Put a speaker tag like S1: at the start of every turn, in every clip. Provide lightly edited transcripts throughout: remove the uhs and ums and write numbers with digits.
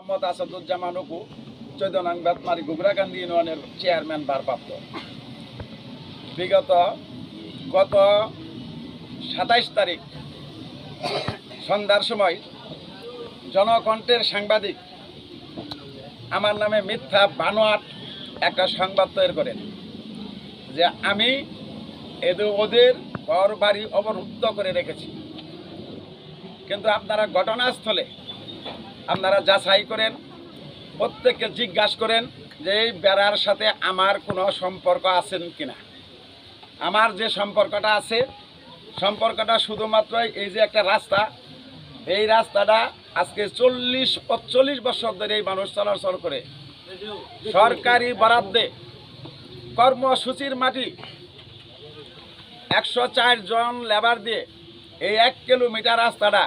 S1: মোহাম্মদ আসাদুজ্জামান অপু 14 নং বেতমারি গুগরাকান্দি ইউনিয়নের চেয়ারম্যান ভারপ্রাপ্ত। গত 27 তারিখ সন্ধ্যার সময় জনকণ্ঠের সাংবাদিক আমার নামে মিথ্যা বানোয়াট একটা সংবাদ তৈরি করেন যে আমি ওদের ঘর বাড়ি অবরুদ্ধ করে রেখেছি। কিন্তু আপনারা ঘটনাস্থলে আপনারা যাচাই করেন, প্রত্যেককে জিজ্ঞাসা করেন যে এই বেড়ার সাথে আমার কোনো সম্পর্ক আছেন কিনা। আমার যে সম্পর্কটা আছে, সম্পর্কটা শুধুমাত্র এই যে একটা রাস্তা, এই রাস্তাটা আজকে 40-45 বছর ধরে এই মানুষ চলাচল করে সরকারি বরাদ্দে কর্মসূচির মাটি 104 জন লেবার দিয়ে এই 1 কিলোমিটার রাস্তাটা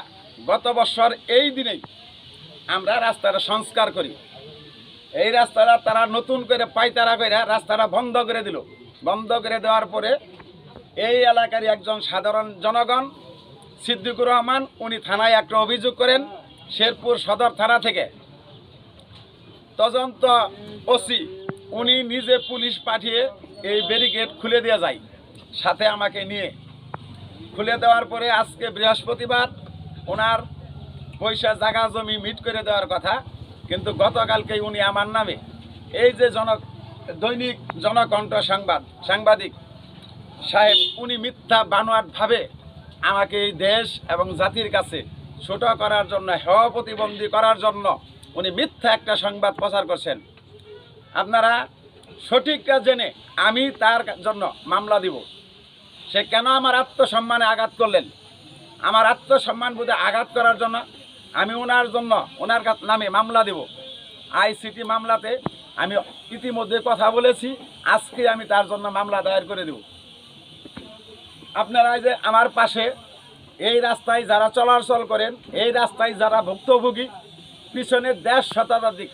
S1: গত বছর এই দিনেই আমরা রাস্তাটা সংস্কার করি। এই রাস্তাটা তারা নতুন করে পাইতারা করে রাস্তাটা বন্ধ করে দিল। বন্ধ করে দেওয়ার পরে এই এলাকার একজন সাধারণ জনগণ সিদ্দিকুর রহমান উনি থানায় একটা অভিযোগ করেন। শেরপুর সদর থানা থেকে তদন্ত ওসি উনি নিজে পুলিশ পাঠিয়ে এই ব্যারিকেড খুলে দিয়ে যায়, সাথে আমাকে নিয়ে খুলে দেওয়ার পরে আজকে বৃহস্পতিবার ওনার পয়সা জায়গা জমি মিট করে দেওয়ার কথা, কিন্তু গতকালকেই উনি আমার নামে এই যে দৈনিক জনকণ্ঠ সাংবাদিক সাহেব উনি মিথ্যা বানোয়াটভাবে আমাকে এই দেশ এবং জাতির কাছে ছোট করার জন্য, হেয় প্রতিবন্ধী করার জন্য উনি মিথ্যা একটা সংবাদ প্রচার করছেন। আপনারা সঠিকটা জেনে আমি তার জন্য মামলা দিব। সে কেন আমার আত্মসম্মানে আঘাত করলেন, আমার আত্মসম্মান বোধে আঘাত করার জন্য আমি ওনার জন্য ওনার নামে মামলা দেব। আইসিটি মামলাতে আমি ইতিমধ্যে কথা বলেছি, আজকে আমি তার জন্য মামলা দায়ের করে দেব। আপনারা যে আমার পাশে এই রাস্তায় যারা চলাচল করেন, এই রাস্তায় যারা ভুক্তভোগী, পিছনে 1.5 শতাধিক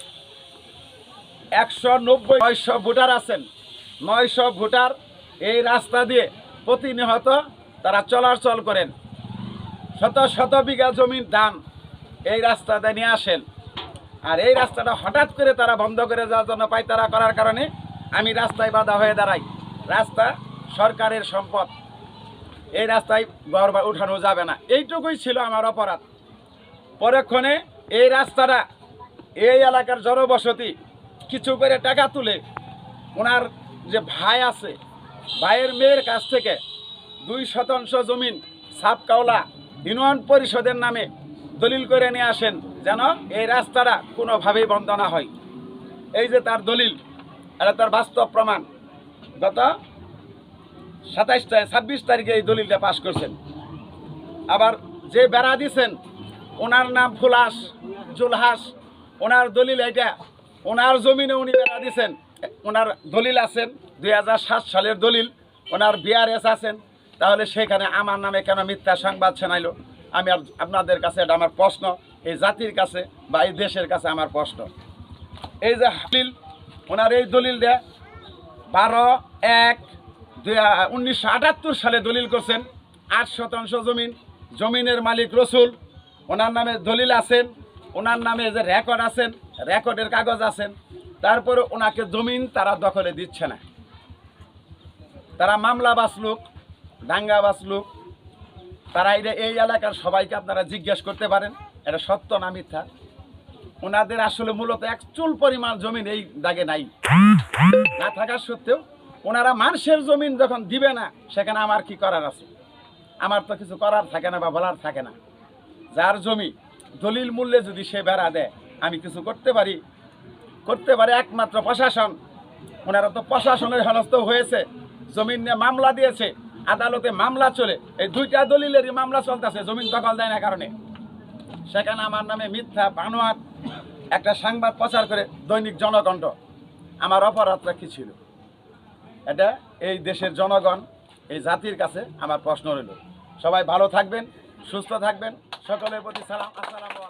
S1: 190-900 ভোটার আছেন। 900 ভোটার এই রাস্তা দিয়ে প্রতিনিয়ত তারা চলাচল করেন। শত শত বিঘা জমির ধান এই রাস্তাতে নিয়ে আসেন। আর এই রাস্তাটা হঠাৎ করে তারা বন্ধ করে যাওয়ার জন্য পাইতারা করার কারণে আমি রাস্তায় বাধা হয়ে দাঁড়াই। রাস্তা সরকারের সম্পদ, এই রাস্তায় ঘর উঠানো যাবে না, এইটুকুই ছিল আমার অপরাধ। পরক্ষণে এই রাস্তাটা এই এলাকার জনবসতি কিছু করে টাকা তুলে ওনার যে ভাই আছে, ভাইয়ের মেয়ের কাছ থেকে 2 শতাংশ জমিন সাবকাওলা ইউনিয়ন পরিষদের নামে দলিল করে নিয়ে আসেন, যেন এই রাস্তাটা কোনোভাবেই বন্ধ না হয়। এই যে তার দলিল, এটা তার বাস্তব প্রমাণ। গত 26 তারিখে এই দলিলটা পাশ করছেন। আবার যে বেড়া দিছেন ওনার নাম ফুলাস জুলহাস, ওনার দলিল এটা, ওনার জমিনে উনি বেড়া দিছেন, ওনার দলিল আছেন 2007 সালের দলিল, ওনার বিআরএস আছেন। তাহলে সেখানে আমার নামে কেন মিথ্যা সংবাদ শোনাইল? আমি আপনাদের কাছে এটা আমার প্রশ্ন, এই জাতির কাছে বা এই দেশের কাছে আমার প্রশ্ন। এই যে দলিল, ওনার এই দলিল দেয় 12/1/1978 সালে দলিল করছেন। 8 শতাংশ জমিনের মালিক রসুল, ওনার নামে দলিল আছেন, ওনার নামে যে রেকর্ড আছেন, রেকর্ডের কাগজ আছেন। তারপরে ওনাকে জমিন তারা দখলে দিচ্ছে না। তারা মামলা বাসলুক, দাঙ্গা বাসলুক, তারা এই এলাকার সবাইকে আপনারা জিজ্ঞেস করতে পারেন এটা সত্য না মিথ্যা। ওনাদের আসলে মূলত 1 চুল পরিমাণ জমিন এই দাগে নাই, না থাকার সত্ত্বেও ওনারা মানুষের জমিন যখন দিবে না, সেখানে আমার কি করার আছে? আমার তো কিছু করার থাকে না বা বলার থাকে না। যার জমি দলিল মূল্যে যদি সে বেড়া দেয়, আমি কিছু করতে পারি একমাত্র প্রশাসন। ওনারা তো প্রশাসনের হেনস্থ হয়েছে, জমিন নিয়ে মামলা দিয়েছে, আদালতে মামলা চলে, এই 2টা দলিলেরই মামলা চলতেছে জমিন দখল দেয় না কারণে। সেখানে আমার নামে মিথ্যা বানোয়াট একটা সংবাদ প্রচার করে দৈনিক জনকণ্ঠ। আমার অপরাধটা কি ছিল? এটা এই দেশের জনগণ, এই জাতির কাছে আমার প্রশ্ন রইল। সবাই ভালো থাকবেন, সুস্থ থাকবেন, সকলের প্রতি সালাম। আসসালামু আলাইকুম।